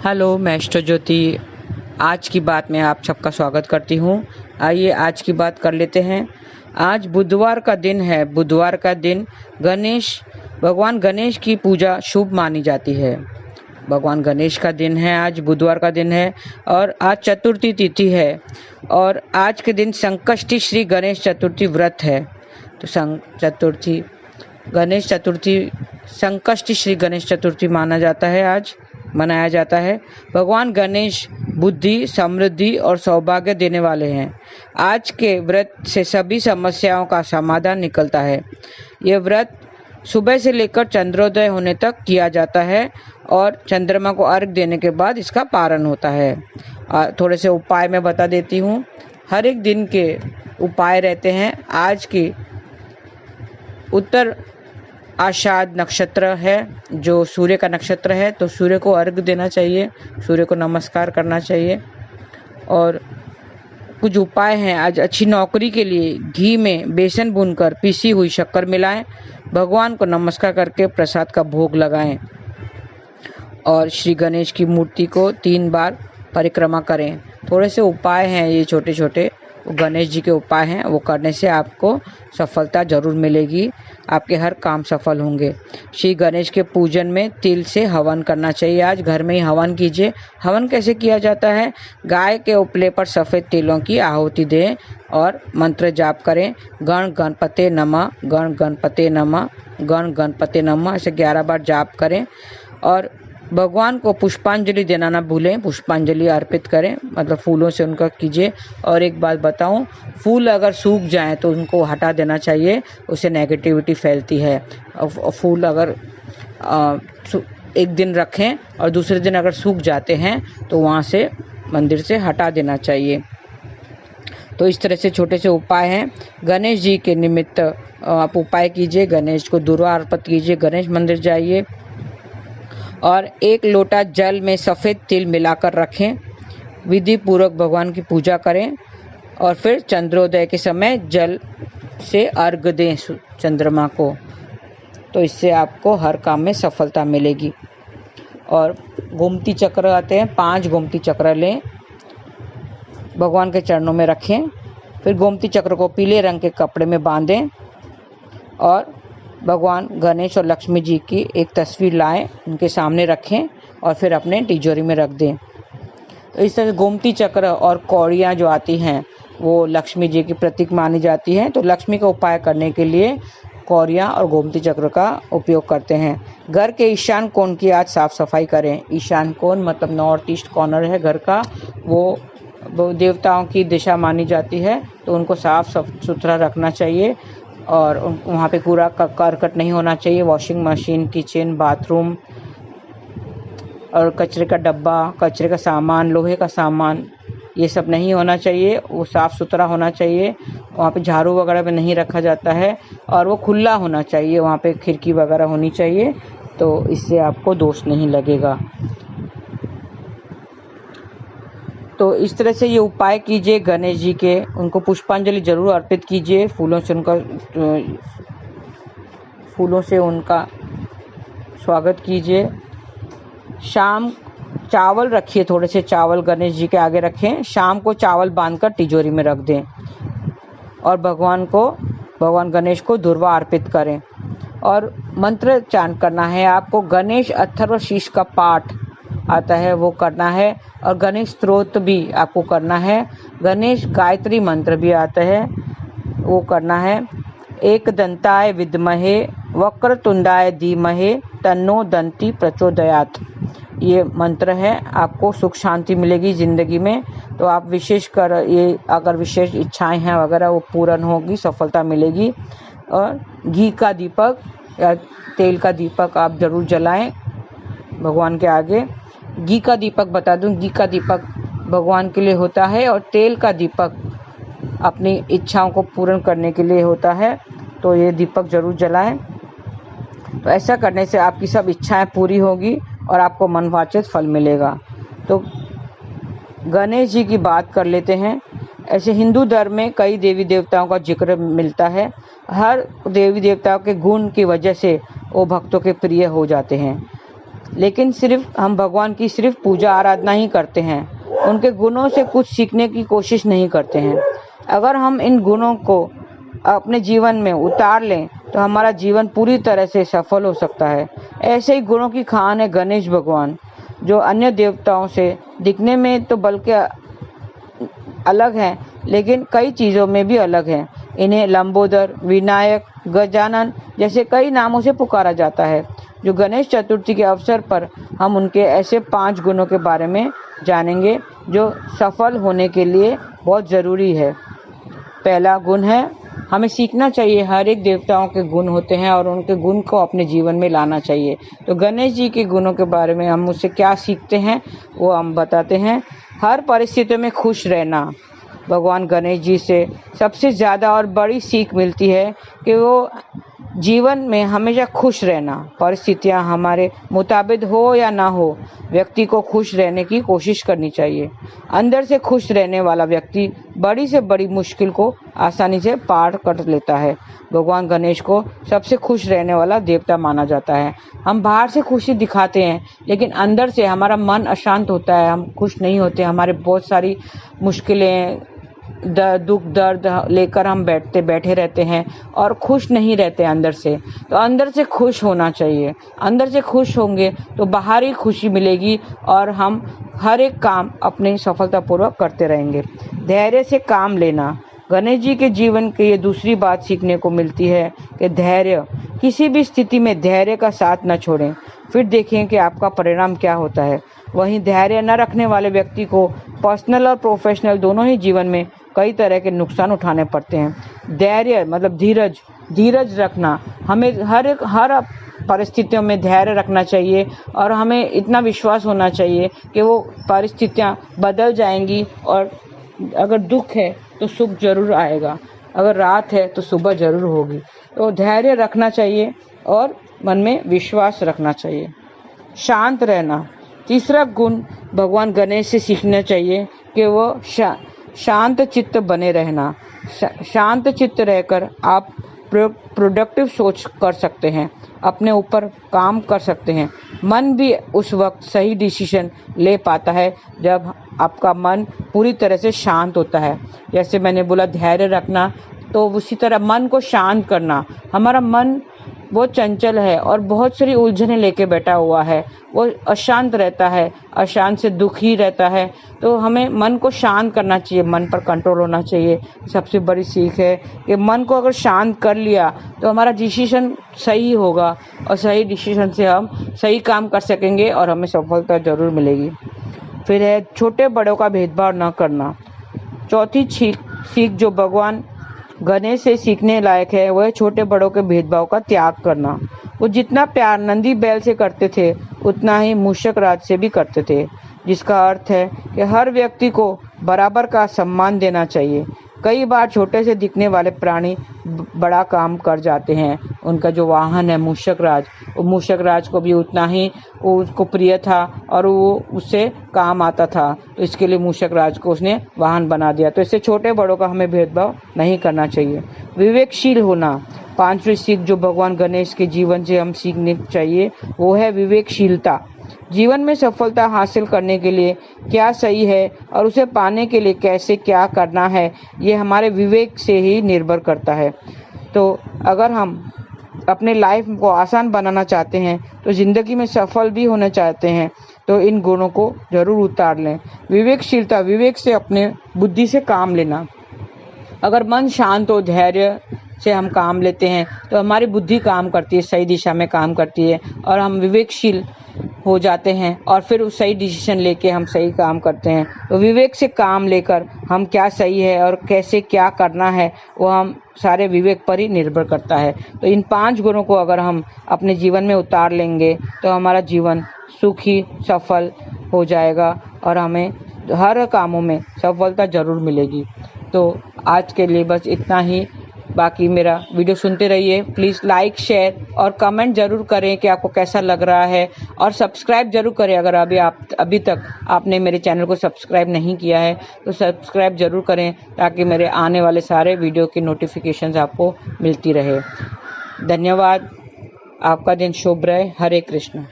Hello, मैं astro ज्योति। आज की बात में आप सबका स्वागत करती हूँ। आइए आज की बात कर लेते हैं। आज बुधवार का दिन है। बुधवार का दिन भगवान गणेश की पूजा शुभ मानी जाती है। भगवान गणेश का दिन है, आज बुधवार का दिन है और आज चतुर्थी तिथि है और आज के दिन संकष्टी श्री गणेश चतुर्थी व्रत है। तो संकष्टी श्री गणेश चतुर्थी मनाया जाता है। भगवान गणेश बुद्धि, समृद्धि और सौभाग्य देने वाले हैं। आज के व्रत से सभी समस्याओं का समाधान निकलता है। यह व्रत सुबह से लेकर चंद्रोदय होने तक किया जाता है और चंद्रमा को अर्घ देने के बाद इसका पारण होता है। थोड़े से उपाय मैं बता देती हूँ। हर एक दिन के उपाय रहते हैं। आज की उत्तर आषाढ़ नक्षत्र है, जो सूर्य का नक्षत्र है, तो सूर्य को अर्घ देना चाहिए, सूर्य को नमस्कार करना चाहिए। और कुछ उपाय हैं। आज अच्छी नौकरी के लिए घी में बेसन भूनकर पीसी हुई शक्कर मिलाएं, भगवान को नमस्कार करके प्रसाद का भोग लगाएं और श्री गणेश की मूर्ति को 3 बार परिक्रमा करें। थोड़े से उपाय हैं, ये छोटे छोटे गणेश जी के उपाय हैं, वो करने से आपको सफलता जरूर मिलेगी। आपके हर काम सफल होंगे। श्री गणेश के पूजन में तिल से हवन करना चाहिए। आज घर में ही हवन कीजिए। हवन कैसे किया जाता है? गाय के उपले पर सफ़ेद तिलों की आहुति दें और मंत्र जाप करें। गण गणपते नमः, गण गणपते नमः, गण गणपते नमः, ऐसे 11 बार जाप करें। और भगवान को पुष्पांजलि देना ना भूलें। पुष्पांजलि अर्पित करें, मतलब फूलों से उनका कीजिए। और एक बात बताऊं, फूल अगर सूख जाएं तो उनको हटा देना चाहिए, उससे नेगेटिविटी फैलती है। फूल अगर एक दिन रखें और दूसरे दिन अगर सूख जाते हैं तो वहाँ से मंदिर से हटा देना चाहिए। तो इस तरह से छोटे से उपाय हैं। गणेश जी के निमित्त आप उपाय कीजिए। गणेश को दूर्वा अर्पित कीजिए, गणेश मंदिर जाइए और 1 लोटा जल में सफ़ेद तिल मिलाकर रखें। विधि पूर्वक भगवान की पूजा करें और फिर चंद्रोदय के समय जल से अर्घ दें चंद्रमा को। तो इससे आपको हर काम में सफलता मिलेगी। और गोमती चक्र आते हैं, 5 गोमती चक्र लें, भगवान के चरणों में रखें। फिर गोमती चक्र को पीले रंग के कपड़े में बांधें और भगवान गणेश और लक्ष्मी जी की एक तस्वीर लाएं, उनके सामने रखें और फिर अपने तिजोरी में रख दें। तो इस तरह गोमती चक्र और कौड़ियाँ जो आती हैं वो लक्ष्मी जी की प्रतीक मानी जाती हैं। तो लक्ष्मी का उपाय करने के लिए कौड़ियाँ और गोमती चक्र का उपयोग करते हैं। घर के ईशान कोण की आज साफ सफाई करें। ईशान कोण मतलब नॉर्थ ईस्ट कॉर्नर है घर का, वो देवताओं की दिशा मानी जाती है, तो उनको साफ सुथरा रखना चाहिए और वहाँ पे कूड़ा करकट नहीं होना चाहिए। वॉशिंग मशीन, किचन, बाथरूम और कचरे का डब्बा, कचरे का सामान, लोहे का सामान, ये सब नहीं होना चाहिए। वो साफ़ सुथरा होना चाहिए। वहाँ पे झाड़ू वगैरह भी नहीं रखा जाता है और वो खुला होना चाहिए। वहाँ पे खिड़की वगैरह होनी चाहिए, तो इससे आपको दोष नहीं लगेगा। तो इस तरह से ये उपाय कीजिए गणेश जी के। उनको पुष्पांजलि जरूर अर्पित कीजिए। फूलों से उनका स्वागत कीजिए। शाम चावल रखिए, थोड़े से चावल गणेश जी के आगे रखें। शाम को चावल बांधकर तिजोरी में रख दें और भगवान गणेश को दूर्वा अर्पित करें। और मंत्र चांट करना है आपको। गणेश अथर्वशीष का पाठ आता है, वो करना है। और गणेश स्तोत्र भी आपको करना है। गणेश गायत्री मंत्र भी आता है, वो करना है। एकदंताय विद्महे वक्रतुंडाय धीमहि तन्नो दंती प्रचोदयात्, ये मंत्र है। आपको सुख शांति मिलेगी ज़िंदगी में। तो आप विशेषकर ये अगर विशेष इच्छाएं हैं वगैरह वो पूर्ण होगी, सफलता मिलेगी। और घी का दीपक या तेल का दीपक आप जरूर जलाएं भगवान के आगे। घी का दीपक बता दूं, घी का दीपक भगवान के लिए होता है और तेल का दीपक अपनी इच्छाओं को पूर्ण करने के लिए होता है। तो ये दीपक जरूर जलाएं। तो ऐसा करने से आपकी सब इच्छाएं पूरी होगी और आपको मनवांछित फल मिलेगा। तो गणेश जी की बात कर लेते हैं। ऐसे हिंदू धर्म में कई देवी देवताओं का जिक्र मिलता है। हर देवी देवताओं के गुण की वजह से वो भक्तों के प्रिय हो जाते हैं। लेकिन सिर्फ हम भगवान की सिर्फ पूजा आराधना ही करते हैं, उनके गुणों से कुछ सीखने की कोशिश नहीं करते हैं। अगर हम इन गुणों को अपने जीवन में उतार लें तो हमारा जीवन पूरी तरह से सफल हो सकता है। ऐसे ही गुणों की खान है गणेश भगवान, जो अन्य देवताओं से दिखने में तो बल्कि अलग हैं, लेकिन कई चीज़ों में भी अलग हैं। इन्हें लंबोदर, विनायक, गजानन जैसे कई नामों से पुकारा जाता है। जो गणेश चतुर्थी के अवसर पर हम उनके ऐसे 5 गुणों के बारे में जानेंगे जो सफल होने के लिए बहुत ज़रूरी है। पहला गुण है, हमें सीखना चाहिए। हर एक देवताओं के गुण होते हैं और उनके गुण को अपने जीवन में लाना चाहिए। तो गणेश जी के गुणों के बारे में हम उससे क्या सीखते हैं वो हम बताते हैं। हर परिस्थिति में खुश रहना। भगवान गणेश जी से सबसे ज़्यादा और बड़ी सीख मिलती है कि वो जीवन में हमेशा खुश रहना। परिस्थितियाँ हमारे मुताबिक हो या ना हो, व्यक्ति को खुश रहने की कोशिश करनी चाहिए। अंदर से खुश रहने वाला व्यक्ति बड़ी से बड़ी मुश्किल को आसानी से पार कर लेता है। भगवान गणेश को सबसे खुश रहने वाला देवता माना जाता है। हम बाहर से खुशी दिखाते हैं, लेकिन अंदर से हमारा मन अशांत होता है, हम खुश नहीं होते। हमारे बहुत सारी मुश्किलें, दुख दर्द लेकर हम बैठे रहते हैं और खुश नहीं रहते अंदर से। तो अंदर से खुश होना चाहिए। अंदर से खुश होंगे तो बाहर ही खुशी मिलेगी और हम हर एक काम अपने सफलतापूर्वक करते रहेंगे। धैर्य से काम लेना। गणेश जी के जीवन की ये दूसरी बात सीखने को मिलती है कि धैर्य, किसी भी स्थिति में धैर्य का साथ न छोड़ें, फिर देखें कि आपका परिणाम क्या होता है। वहीं धैर्य न रखने वाले व्यक्ति को पर्सनल और प्रोफेशनल दोनों ही जीवन में कई तरह के नुकसान उठाने पड़ते हैं। धैर्य मतलब धीरज रखना। हमें हर परिस्थितियों में धैर्य रखना चाहिए और हमें इतना विश्वास होना चाहिए कि वो परिस्थितियाँ बदल जाएंगी और अगर दुख है तो सुख जरूर आएगा, अगर रात है तो सुबह जरूर होगी। तो धैर्य रखना चाहिए और मन में विश्वास रखना चाहिए। शांत रहना। तीसरा गुण भगवान गणेश से सीखना चाहिए कि वो शांत चित्त बने रहना। शांत चित्त रहकर आप प्रोडक्टिव सोच कर सकते हैं, अपने ऊपर काम कर सकते हैं। मन भी उस वक्त सही डिसीजन ले पाता है जब आपका मन पूरी तरह से शांत होता है। जैसे मैंने बोला धैर्य रखना, तो उसी तरह मन को शांत करना। हमारा मन बहुत चंचल है और बहुत सारी उलझनें लेके बैठा हुआ है, वो अशांत रहता है, अशांत से दुखी रहता है। तो हमें मन को शांत करना चाहिए, मन पर कंट्रोल होना चाहिए। सबसे बड़ी सीख है कि मन को अगर शांत कर लिया तो हमारा डिसीजन सही होगा और सही डिसीजन से हम सही काम कर सकेंगे और हमें सफलता जरूर मिलेगी। फिर है छोटे बड़ों का भेदभाव न करना। चौथी सीख जो भगवान गणेश से सीखने लायक है वह छोटे बड़ों के भेदभाव का त्याग करना। वो जितना प्यार नंदी बैल से करते थे उतना ही मूषक राज से भी करते थे, जिसका अर्थ है कि हर व्यक्ति को बराबर का सम्मान देना चाहिए। कई बार छोटे से दिखने वाले प्राणी बड़ा काम कर जाते हैं। उनका जो वाहन है मूषक राज, वो मूषक राज को भी उतना ही उसको प्रिय था और वो उससे काम आता था, तो इसके लिए मूषक राज को उसने वाहन बना दिया। तो इससे छोटे बड़ों का हमें भेदभाव नहीं करना चाहिए। विवेकशील होना। 5वीं सीख जो भगवान गणेश के जीवन से हम सीखने चाहिए वो है विवेकशीलता। जीवन में सफलता हासिल करने के लिए क्या सही है और उसे पाने के लिए कैसे क्या करना है, ये हमारे विवेक से ही निर्भर करता है। तो अगर हम अपने लाइफ को आसान बनाना चाहते हैं, तो ज़िंदगी में सफल भी होना चाहते हैं, तो इन गुणों को जरूर उतार लें। विवेकशीलता, विवेक से अपने बुद्धि से काम लेना। अगर मन शांत हो, धैर्य से हम काम लेते हैं तो हमारी बुद्धि काम करती है, सही दिशा में काम करती है और हम विवेकशील हो जाते हैं और फिर उस सही डिसीजन लेके हम सही काम करते हैं। तो विवेक से काम लेकर हम क्या सही है और कैसे क्या करना है वो हम सारे विवेक पर ही निर्भर करता है। तो इन 5 गुणों को अगर हम अपने जीवन में उतार लेंगे तो हमारा जीवन सुखी सफल हो जाएगा और हमें हर कामों में सफलता जरूर मिलेगी। तो आज के लिए बस इतना ही। बाकी मेरा वीडियो सुनते रहिए। प्लीज़ लाइक, शेयर और कमेंट जरूर करें कि आपको कैसा लग रहा है और सब्सक्राइब जरूर करें। अगर अभी तक आपने मेरे चैनल को सब्सक्राइब नहीं किया है तो सब्सक्राइब जरूर करें ताकि मेरे आने वाले सारे वीडियो की नोटिफिकेशंस आपको मिलती रहे। धन्यवाद। आपका दिन शुभ रहे। हरे कृष्ण।